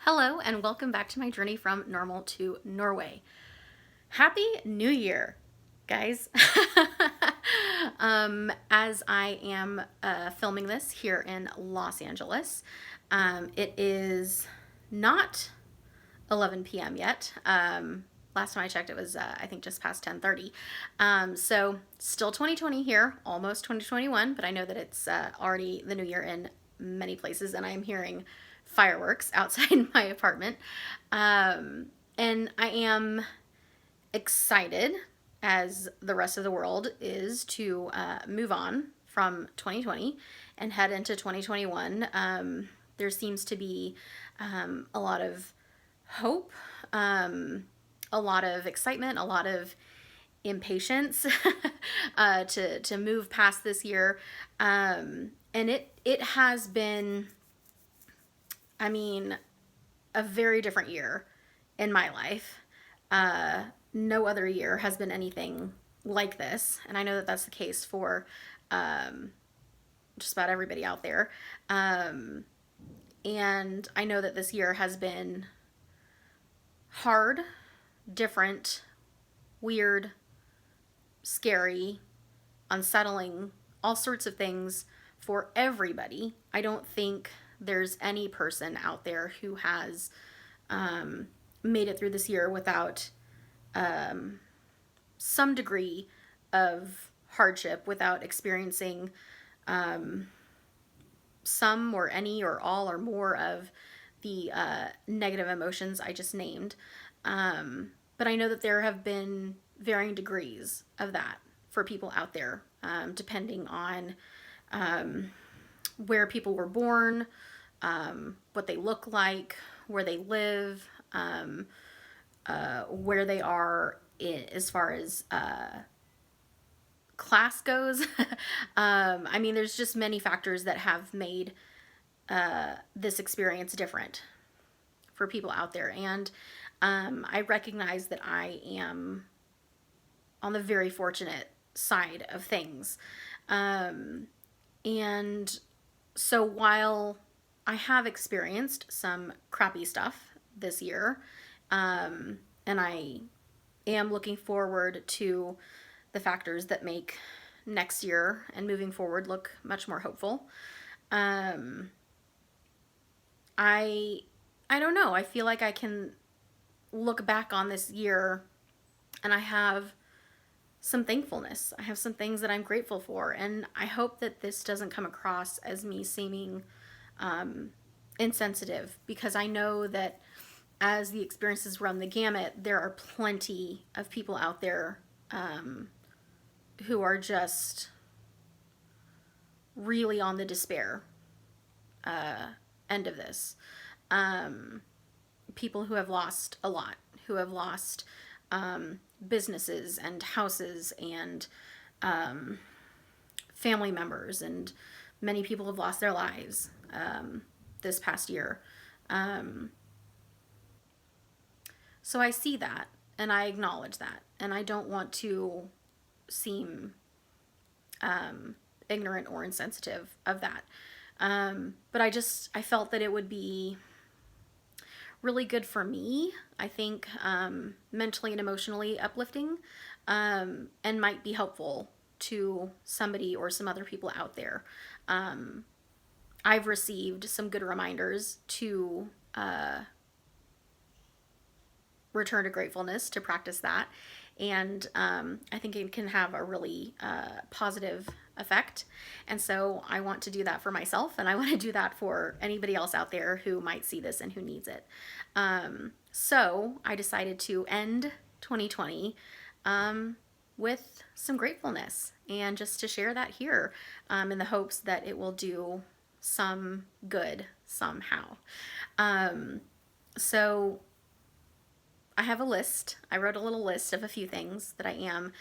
Hello and welcome back to my journey from normal to Norway. Happy New Year, guys. As I am filming this here in Los Angeles, it is not 11 p.m. yet. Last time I checked, it was I think just past 10:30. So still 2020 here, almost 2021, but I know that it's already the new year in many places, and I am hearing fireworks outside my apartment. And I am excited, as the rest of the world is, to move on from 2020 and head into 2021. There seems to be a lot of hope, a lot of excitement, a lot of impatience to move past this year. And it has been, I mean, a very different year in my life. No other year has been anything like this, and I know that that's the case for just about everybody out there. And I know that this year has been hard, different, weird, scary, unsettling, all sorts of things for everybody. I don't think there's any person out there who has made it through this year without some degree of hardship, without experiencing some or any or all or more of the negative emotions I just named. But I know that there have been varying degrees of that for people out there, depending on where people were born, what they look like, where they live, where they are as far as class goes. I mean, there's just many factors that have made this experience different for people out there. And I recognize that I am on the very fortunate side of things. And so while I have experienced some crappy stuff this year, and I am looking forward to the factors that make next year and moving forward look much more hopeful. I don't know. I feel like I can look back on this year and I have some thankfulness. I have some things that I'm grateful for, and I hope that this doesn't come across as me seeming insensitive, because I know that as the experiences run the gamut, there are plenty of people out there who are just really on the despair end of this. People who have lost a lot, who have lost businesses and houses and family members, and many people have lost their lives this past year. So I see that and I acknowledge that, and I don't want to seem ignorant or insensitive of that. But I felt that it would be really good for me, I think, mentally and emotionally uplifting, and might be helpful to somebody or some other people out there. I've received some good reminders to return to gratefulness, to practice that, and I think it can have a really positive effect. And so I want to do that for myself, and I want to do that for anybody else out there who might see this and who needs it. So I decided to end 2020 with some gratefulness, and just to share that here, in the hopes that it will do some good somehow. So I have a list. I wrote a little list of a few things that I am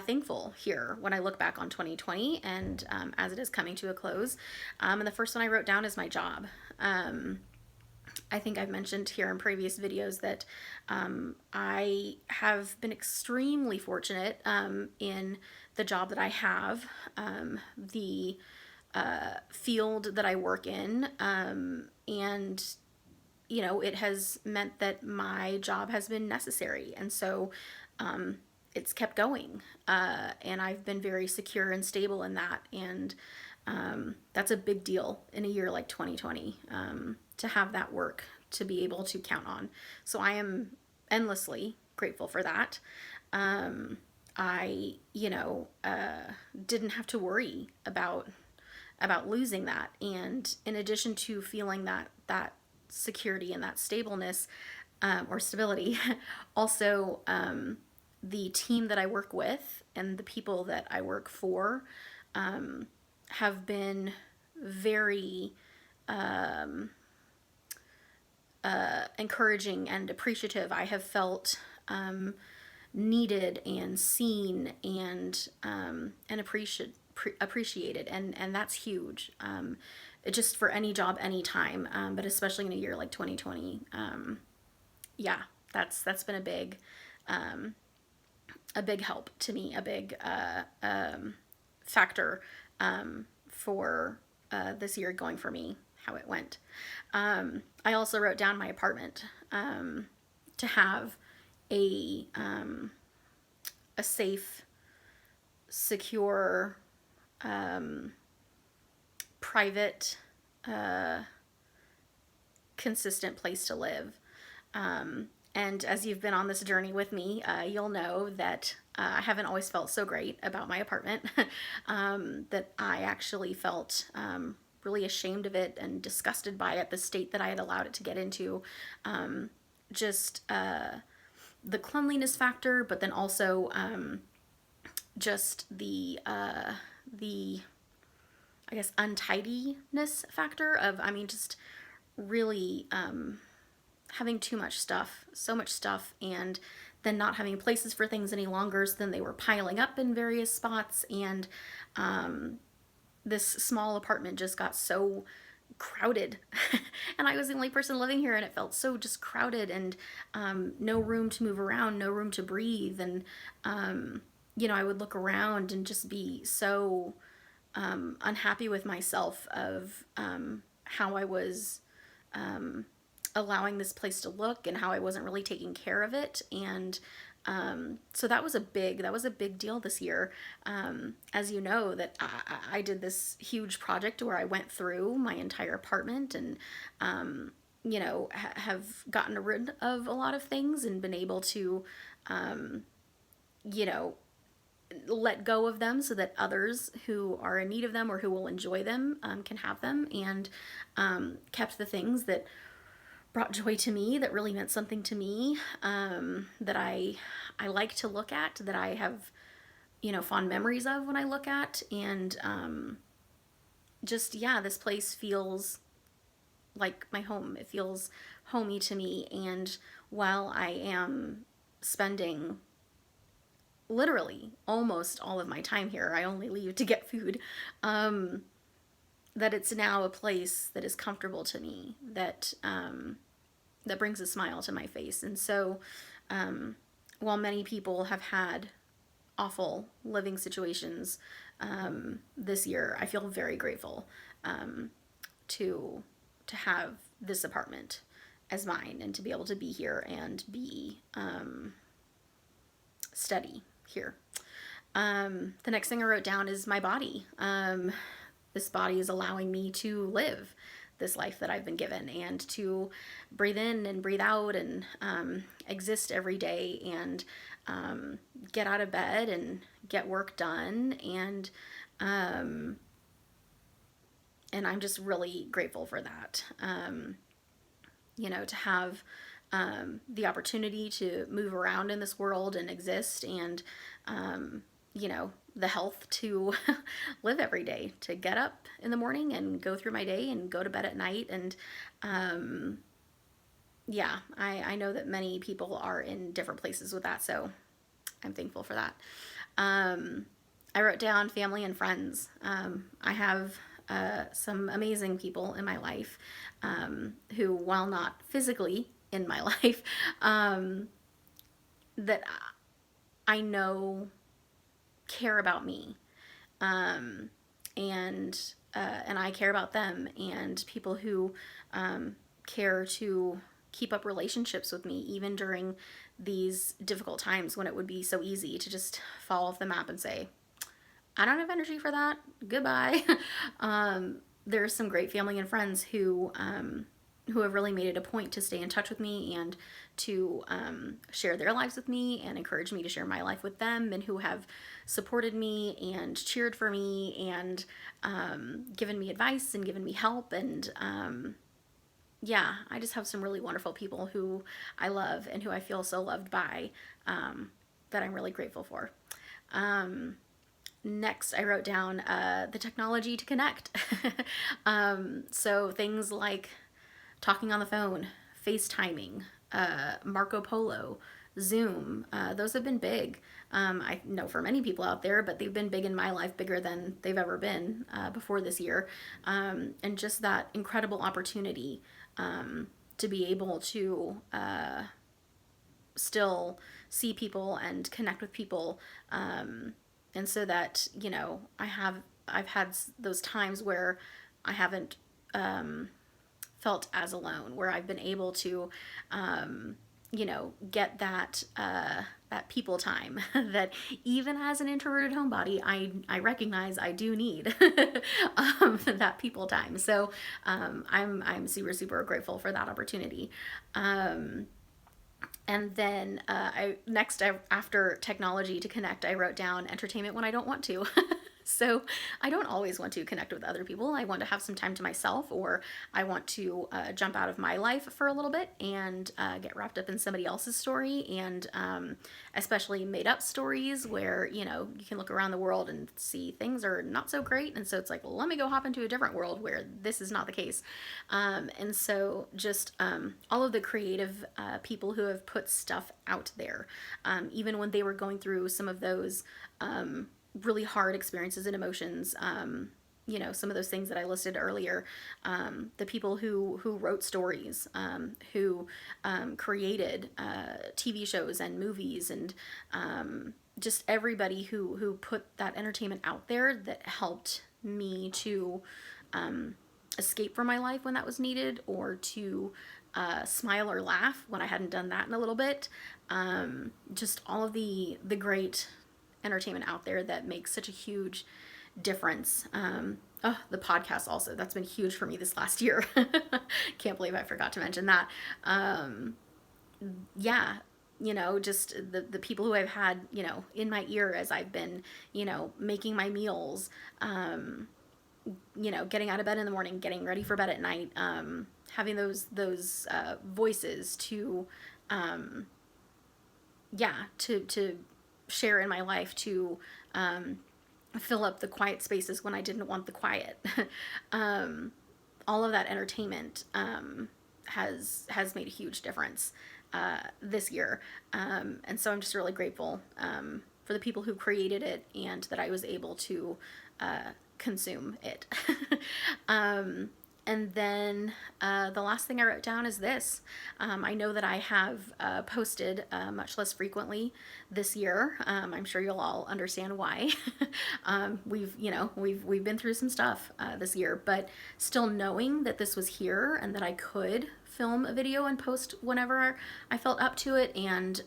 thankful here when I look back on 2020, and as it is coming to a close. And the first one I wrote down is my job. I think I've mentioned here in previous videos that I have been extremely fortunate in the job that I have, the field that I work in, and you know, it has meant that my job has been necessary. And so it's kept going. And I've been very secure and stable in that. And that's a big deal in a year like 2020, to have that work to be able to count on. So I am endlessly grateful for that. I, didn't have to worry about losing that. And in addition to feeling that security and that stableness, or stability, also the team that I work with and the people that I work for have been very encouraging and appreciative. I have felt needed and seen and appreciated, and that's huge. Just for any job, anytime, but especially in a year like 2020. Yeah, that's been a big help to me, a big factor for this year going for me, how it went. I also wrote down my apartment, to have a safe, secure, private, consistent place to live. And as you've been on this journey with me, you'll know that I haven't always felt so great about my apartment, that I actually felt really ashamed of it and disgusted by it, the state that I had allowed it to get into. Just the cleanliness factor, but then also just the I guess untidiness factor of, just really having too much stuff, so much stuff, and then not having places for things any longer. So then they were piling up in various spots, and this small apartment just got so crowded. And I was the only person living here, and it felt so just crowded, and no room to move around, no room to breathe. And I would look around and just be so unhappy with myself of how I was allowing this place to look, and how I wasn't really taking care of it. And so that was a big deal this year. As you know, that I did this huge project where I went through my entire apartment and have gotten rid of a lot of things and been able to let go of them so that others who are in need of them or who will enjoy them can have them, and kept the things that brought joy to me, that really meant something to me, that I like to look at, that I have fond memories of when I look at. And this place feels like my home. It feels homey to me. And while I am spending literally almost all of my time here, I only leave to get food, that it's now a place that is comfortable to me, that that brings a smile to my face. And so while many people have had awful living situations this year, I feel very grateful to have this apartment as mine, and to be able to be here and be steady here. The next thing I wrote down is my body. This body is allowing me to live this life that I've been given, and to breathe in and breathe out, and exist every day, and get out of bed and get work done. And I'm just really grateful for that. To have the opportunity to move around in this world and exist, and the health to live every day, to get up in the morning and go through my day and go to bed at night. And I know that many people are in different places with that, so I'm thankful for that. I wrote down family and friends. I have some amazing people in my life, who, while not physically in my life, that I know care about me, and I care about them, and people who care to keep up relationships with me, even during these difficult times when it would be so easy to just fall off the map and say, I don't have energy for that. Goodbye. There's some great family and friends who have really made it a point to stay in touch with me and to share their lives with me and encourage me to share my life with them, and who have supported me and cheered for me and given me advice and given me help. And yeah, I just have some really wonderful people who I love and who I feel so loved by, that I'm really grateful for. Next, I wrote down the technology to connect. So things like talking on the phone, FaceTiming, Marco Polo, Zoom, those have been big. I know for many people out there, but they've been big in my life, bigger than they've ever been before this year. And just that incredible opportunity to be able to still see people and connect with people. And so that, you know, I've had those times where I haven't felt as alone, where I've been able to, you know, get that that people time that even as an introverted homebody, I recognize I do need that people time. So I'm super grateful for that opportunity. And then after technology to connect, I wrote down entertainment when I don't want to. So I don't always want to connect with other people. I want to have some time to myself, or I want to jump out of my life for a little bit and get wrapped up in somebody else's story, and especially made up stories where, you know, you can look around the world and see things are not so great. And so it's like, well, let me go hop into a different world where this is not the case. And so just all of the creative people who have put stuff out there, even when they were going through some of those really hard experiences and emotions, you know, some of those things that I listed earlier, the people who wrote stories, who created TV shows and movies, and just everybody who put that entertainment out there that helped me to escape from my life when that was needed, or to smile or laugh when I hadn't done that in a little bit. Just all of the great entertainment out there that makes such a huge difference. The podcast also, that's been huge for me this last year. Can't believe I forgot to mention that. Yeah, you know, just the people who I've had, you know, in my ear as I've been, you know, making my meals, you know, getting out of bed in the morning, getting ready for bed at night, having those voices to share in my life, to fill up the quiet spaces when I didn't want the quiet. All of that entertainment has made a huge difference this year. And so I'm just really grateful for the people who created it, and that I was able to consume it. And then the last thing I wrote down is this. I know that I have posted much less frequently this year. I'm sure you'll all understand why. We've been through some stuff this year, but still knowing that this was here and that I could film a video and post whenever I felt up to it, and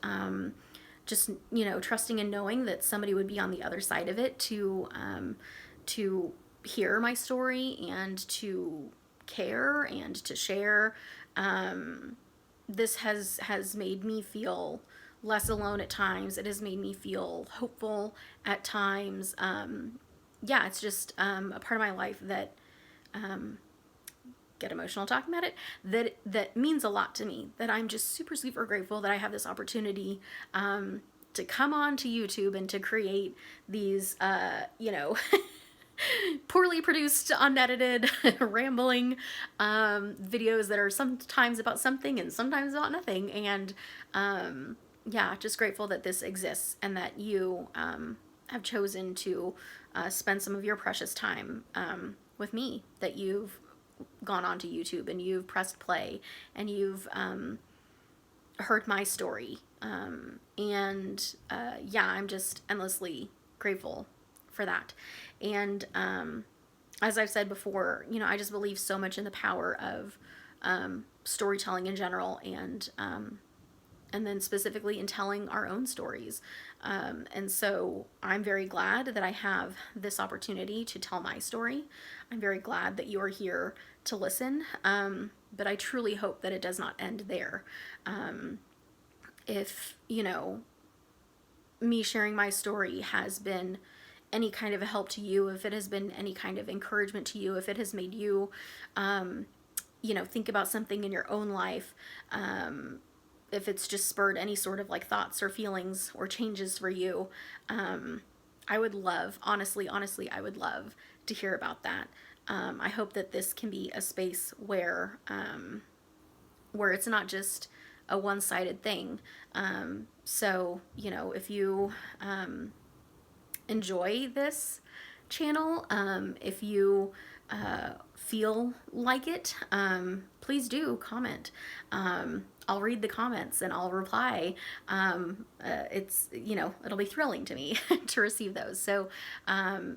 just, you know, trusting and knowing that somebody would be on the other side of it to hear my story and to care and to share. This has made me feel less alone at times. It has made me feel hopeful at times. It's just a part of my life that get emotional talking about it, that means a lot to me, that I'm just super grateful that I have this opportunity to come on to YouTube and to create these poorly produced, unedited, rambling videos that are sometimes about something and sometimes about nothing. And just grateful that this exists, and that you have chosen to spend some of your precious time with me, that you've gone onto YouTube and you've pressed play and you've heard my story. I'm just endlessly grateful for that. And as I've said before, you know, I just believe so much in the power of storytelling in general, and then specifically in telling our own stories. And so I'm very glad that I have this opportunity to tell my story. I'm very glad that you are here to listen. But I truly hope that it does not end there. If, you know, me sharing my story has been any kind of a help to you, if it has been any kind of encouragement to you, if it has made you, you know, think about something in your own life, if it's just spurred any sort of like thoughts or feelings or changes for you, I would love, honestly, I would love to hear about that. I hope that this can be a space where it's not just a one-sided thing. So, you know, if you enjoy this channel, if you feel like it, please do comment. I'll read the comments and I'll reply. It's, you know, it'll be thrilling to me to receive those. So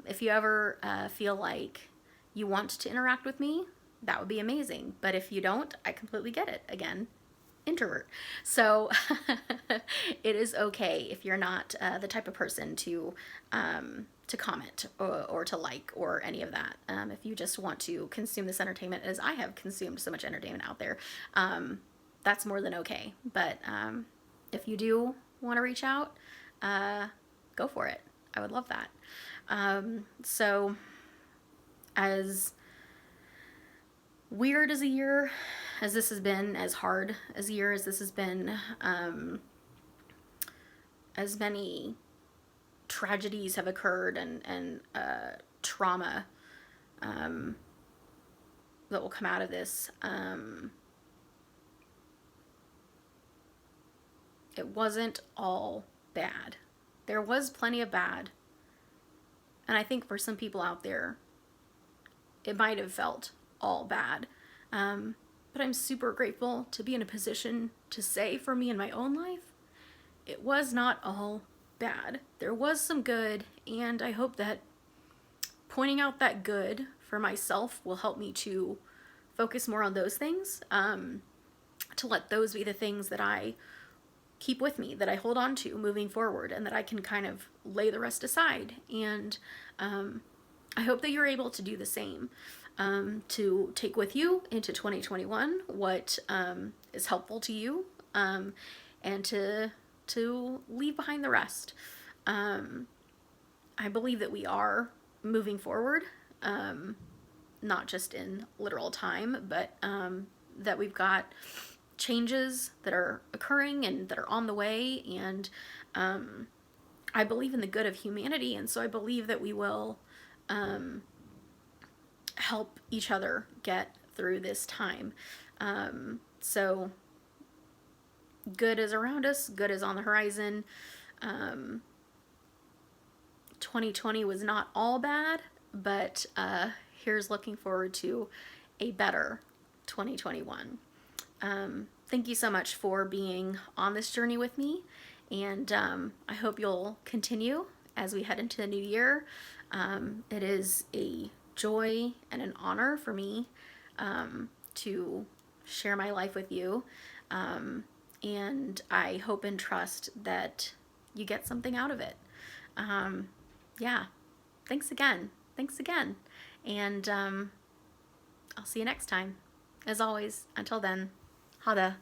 if you ever feel like you want to interact with me, that would be amazing. But if you don't, I completely get it. Again, introvert. So it is okay if you're not the type of person to comment or to like or any of that. If you just want to consume this entertainment as I have consumed so much entertainment out there, that's more than okay. But if you do want to reach out, go for it. I would love that. So as weird as a year as this has been, as hard as a year as this has been, as many tragedies have occurred and trauma that will come out of this, it wasn't all bad. There was plenty of bad. And I think for some people out there, it might have felt all bad. But I'm super grateful to be in a position to say for me in my own life, it was not all bad. There was some good, and I hope that pointing out that good for myself will help me to focus more on those things, to let those be the things that I keep with me, that I hold on to moving forward, and that I can kind of lay the rest aside. And I hope that you're able to do the same, to take with you into 2021 what is helpful to you, and to leave behind the rest. I believe that we are moving forward, not just in literal time, but that we've got changes that are occurring and that are on the way, and I believe in the good of humanity, and so I believe that we will help each other get through this time. So good is around us, good is on the horizon. 2020 was not all bad, but here's looking forward to a better 2021. Thank you so much for being on this journey with me, and I hope you'll continue as we head into the new year. It is a joy and an honor for me to share my life with you, and I hope and trust that you get something out of it. Yeah, thanks again, and I'll see you next time. As always, until then, ha det.